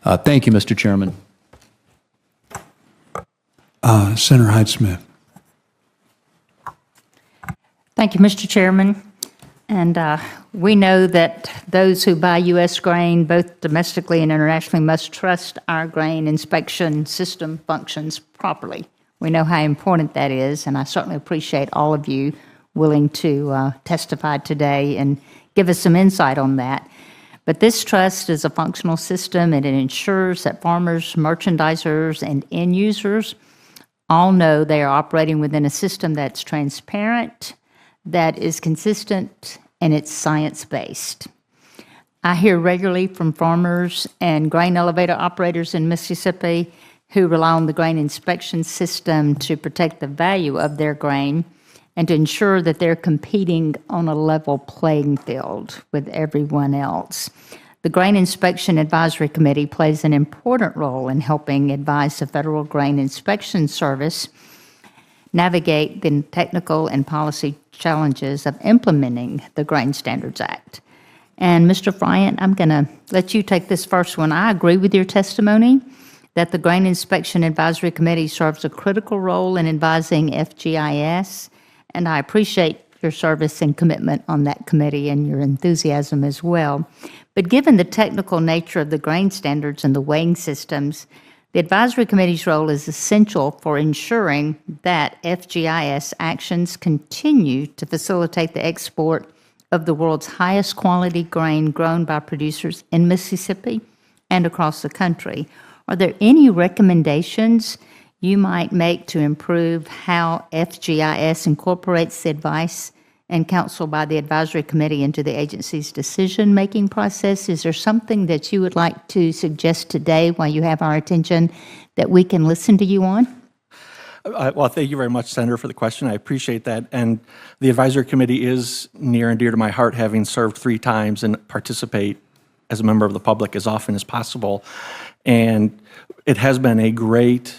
Thank you, Mr. Chairman. Senator Hyde-Smith. Thank you, Mr. Chairman. And we know that those who buy U.S. grain, both domestically and internationally, must trust our grain inspection system functions properly. We know how important that is, and I certainly appreciate all of you willing to testify today and give us some insight on that. But this trust is a functional system, and it ensures that farmers, merchandisers, and end users all know they are operating within a system that's transparent, that is consistent, and it's science-based. I hear regularly from farmers and grain elevator operators in Mississippi who rely on the grain inspection system to protect the value of their grain and to ensure that they're competing on a level playing field with everyone else. The Grain Inspection Advisory Committee plays an important role in helping advise the Federal Grain Inspection Service navigate the technical and policy challenges of implementing the Grain Standards Act. And Mr. Bryant, I'm going to let you take this first one. I agree with your testimony that the Grain Inspection Advisory Committee serves a critical role in advising FGIS, and I appreciate your service and commitment on that committee and your enthusiasm as well. But given the technical nature of the grain standards and the weighing systems, the Advisory Committee's role is essential for ensuring that FGIS actions continue to facilitate the export of the world's highest quality grain grown by producers in Mississippi and across the country. Are there any recommendations you might make to improve how FGIS incorporates the advice and counsel by the Advisory Committee into the agency's decision-making process? Is there something that you would like to suggest today while you have our attention that we can listen to you on? Well, thank you very much, Senator, for the question. I appreciate that. And the Advisory Committee is near and dear to my heart, having served 3 times and participate as a member of the public as often as possible. And it has been a great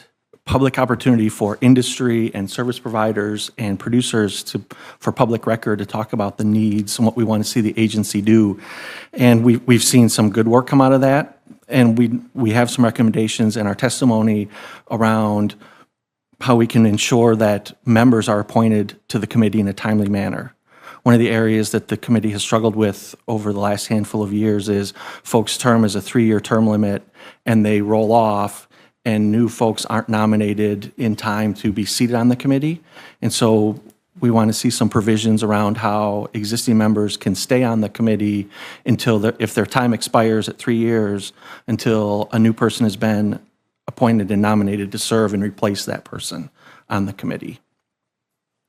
public opportunity for industry and service providers and producers for public record to talk about the needs and what we want to see the agency do. And we've seen some good work come out of that. And we have some recommendations in our testimony around how we can ensure that members are appointed to the committee in a timely manner. One of the areas that the committee has struggled with over the last handful of years is folks' term is a 3-year term limit, and they roll off, and new folks aren't nominated in time to be seated on the committee. And so we want to see some provisions around how existing members can stay on the committee until if their time expires at 3 years, until a new person has been appointed and nominated to serve and replace that person on the committee.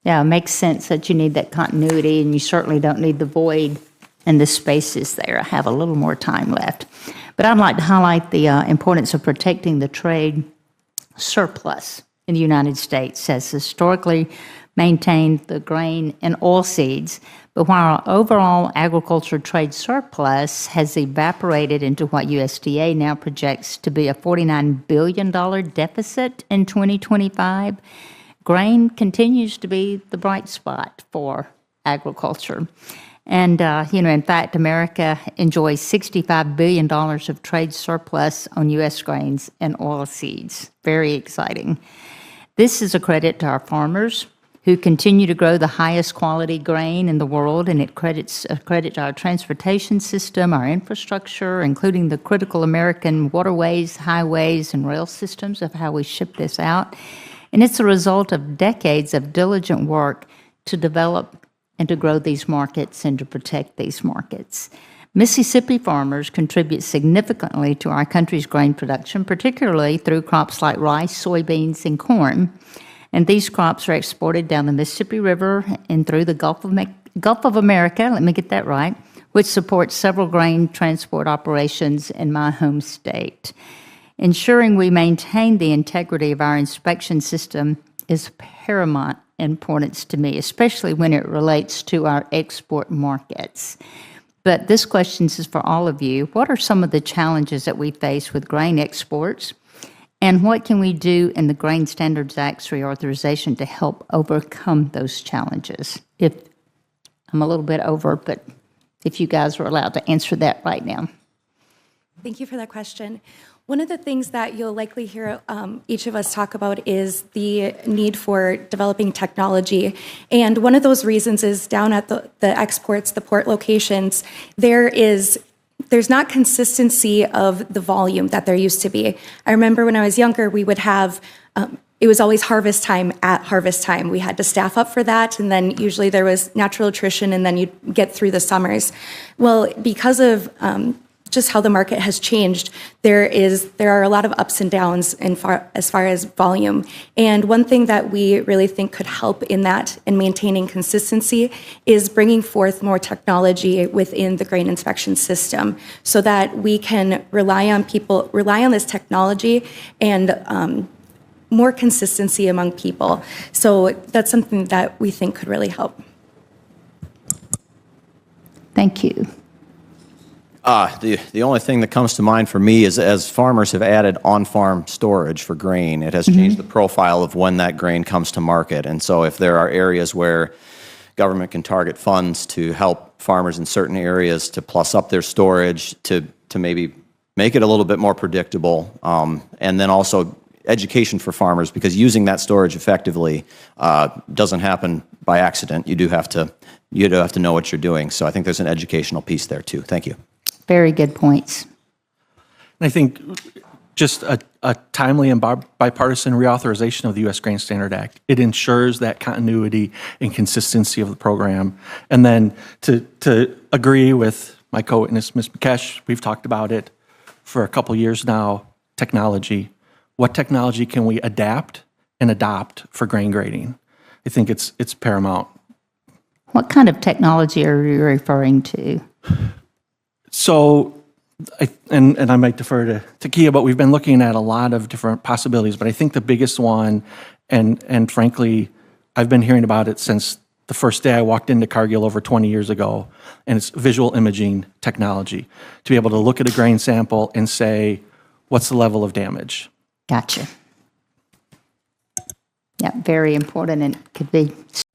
Yeah, it makes sense that you need that continuity, and you certainly don't need the void and the spaces there. I have a little more time left. But I'd like to highlight the importance of protecting the trade surplus in the United States has historically maintained the grain and oilseeds, but while our overall agriculture trade surplus has evaporated into what USDA now projects to be a $49 billion deficit in 2025, grain continues to be the bright spot for agriculture. And, in fact, America enjoys $65 billion of trade surplus on U.S. grains and oilseeds. Very exciting. This is a credit to our farmers who continue to grow the highest quality grain in the world, and it credits a credit to our transportation system, our infrastructure, including the critical American waterways, highways, and rail systems of how we ship this out. And it's a result of decades of diligent work to develop and to grow these markets and to protect these markets. Mississippi farmers contribute significantly to our country's grain production, particularly through crops like rice, soybeans, and corn. And these crops are exported down the Mississippi River and through the Gulf of America, let me get that right, which supports several grain transport operations in my home state. Ensuring we maintain the integrity of our inspection system is paramount importance to me, especially when it relates to our export markets. But this question is for all of you. What are some of the challenges that we face with grain exports? And what can we do in the Grain Standards Act's reauthorization to help overcome those challenges? If I'm a little bit over, but if you guys are allowed to answer that right now. Thank you for that question. One of the things that you'll likely hear each of us talk about is the need for developing technology. And one of those reasons is down at the exports, the port locations, there's not consistency of the volume that there used to be. I remember when I was younger, we would have, it was always harvest time at harvest time. We had to staff up for that, and then usually there was natural attrition, and then you'd get through the summers. Well, because of just how the market has changed, there are a lot of ups and downs as far as volume. And one thing that we really think could help in that and maintaining consistency is bringing forth more technology within the grain inspection system so that we can rely on this technology and more consistency among people. So that's something that we think could really help. Thank you. The only thing that comes to mind for me is as farmers have added on-farm storage for grain, it has changed the profile of when that grain comes to market. And so if there are areas where government can target funds to help farmers in certain areas to plus up their storage, to maybe make it a little bit more predictable, and then also education for farmers, because using that storage effectively doesn't happen by accident. You do have to know what you're doing. So I think there's an educational piece there too. Thank you. Very good points. And I think just a timely and bipartisan reauthorization of the U.S. Grain Standard Act, it ensures that continuity and consistency of the program. And then to agree with my co-witness, Ms. McKesh, we've talked about it for a couple years now, technology. What technology can we adapt and adopt for grain grading? I think it's paramount. What kind of technology are you referring to? So, and I might defer to Kia, but we've been looking at a lot of different possibilities, but I think the biggest one, and frankly, I've been hearing about it since the first day I walked into Cargill over 20 years ago, and it's visual imaging technology, to be able to look at a grain sample and say, what's the level of damage? Gotcha. Yeah, very important, and it could be.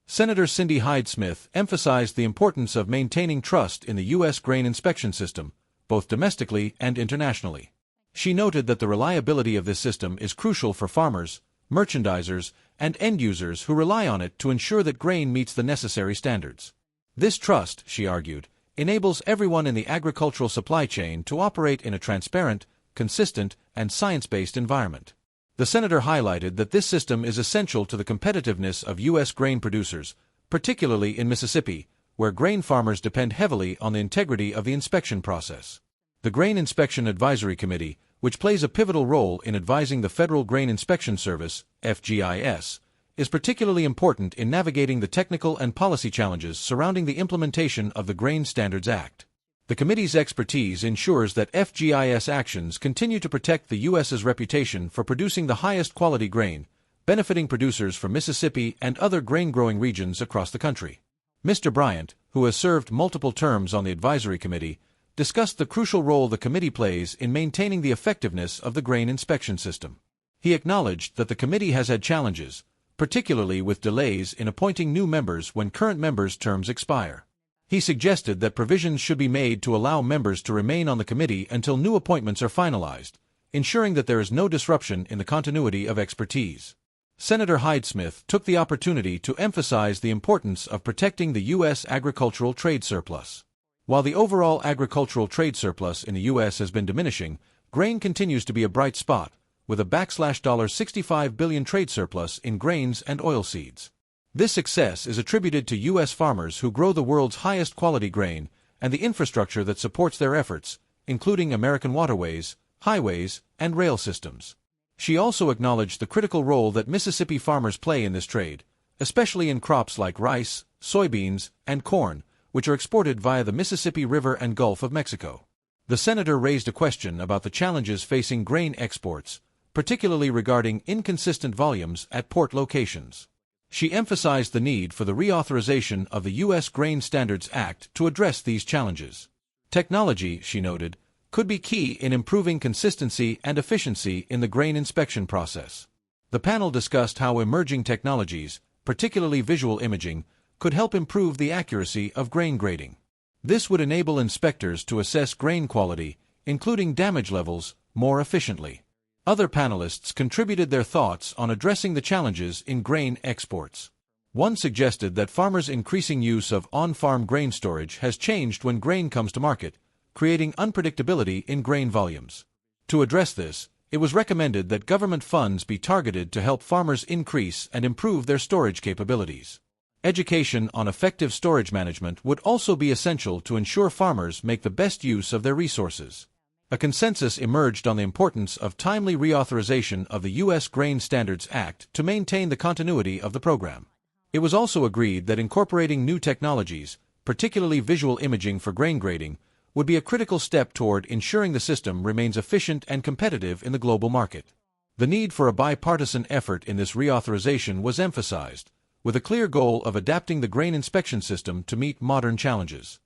Senator Cindy Hyde-Smith emphasized the importance of maintaining trust in the U.S. grain inspection system, both domestically and internationally. She noted that the reliability of this system is crucial for farmers, merchandisers, and end users who rely on it to ensure that grain meets the necessary standards. This trust, she argued, enables everyone in the agricultural supply chain to operate in a transparent, consistent, and science-based environment. The senator highlighted that this system is essential to the competitiveness of U.S. grain producers, particularly in Mississippi, where grain farmers depend heavily on the integrity of the inspection process. The Grain Inspection Advisory Committee, which plays a pivotal role in advising the Federal Grain Inspection Service, FGIS, is particularly important in navigating the technical and policy challenges surrounding the implementation of the Grain Standards Act. The committee's expertise ensures that FGIS actions continue to protect the U.S.'s reputation for producing the highest quality grain, benefiting producers from Mississippi and other grain-growing regions across the country. Mr. Bryant, who has served multiple terms on the advisory committee, discussed the crucial role the committee plays in maintaining the effectiveness of the grain inspection system. He acknowledged that the committee has had challenges, particularly with delays in appointing new members when current members' terms expire. He suggested that provisions should be made to allow members to remain on the committee until new appointments are finalized, ensuring that there is no disruption in the continuity of expertise. Senator Hyde-Smith took the opportunity to emphasize the importance of protecting the U.S. agricultural trade surplus. While the overall agricultural trade surplus in the U.S. has been diminishing, grain continues to be a bright spot, with a $65 billion trade surplus in grains and oilseeds. This success is attributed to U.S. farmers who grow the world's highest quality grain and the infrastructure that supports their efforts, including American waterways, highways, and rail systems. She also acknowledged the critical role that Mississippi farmers play in this trade, especially in crops like rice, soybeans, and corn, which are exported via the Mississippi River and Gulf of Mexico. The senator raised a question about the challenges facing grain exports, particularly regarding inconsistent volumes at port locations. She emphasized the need for the reauthorization of the U.S. Grain Standards Act to address these challenges. Technology, she noted, could be key in improving consistency and efficiency in the grain inspection process. The panel discussed how emerging technologies, particularly visual imaging, could help improve the accuracy of grain grading. This would enable inspectors to assess grain quality, including damage levels, more efficiently. Other panelists contributed their thoughts on addressing the challenges in grain exports. One suggested that farmers' increasing use of on-farm grain storage has changed when grain comes to market, creating unpredictability in grain volumes. To address this, it was recommended that government funds be targeted to help farmers increase and improve their storage capabilities. Education on effective storage management would also be essential to ensure farmers make the best use of their resources. A consensus emerged on the importance of timely reauthorization of the U.S. Grain Standards Act to maintain the continuity of the program. It was also agreed that incorporating new technologies, particularly visual imaging for grain grading, would be a critical step toward ensuring the system remains efficient and competitive in the global market. The need for a bipartisan effort in this reauthorization was emphasized, with a clear goal of adapting the grain inspection system to meet modern challenges.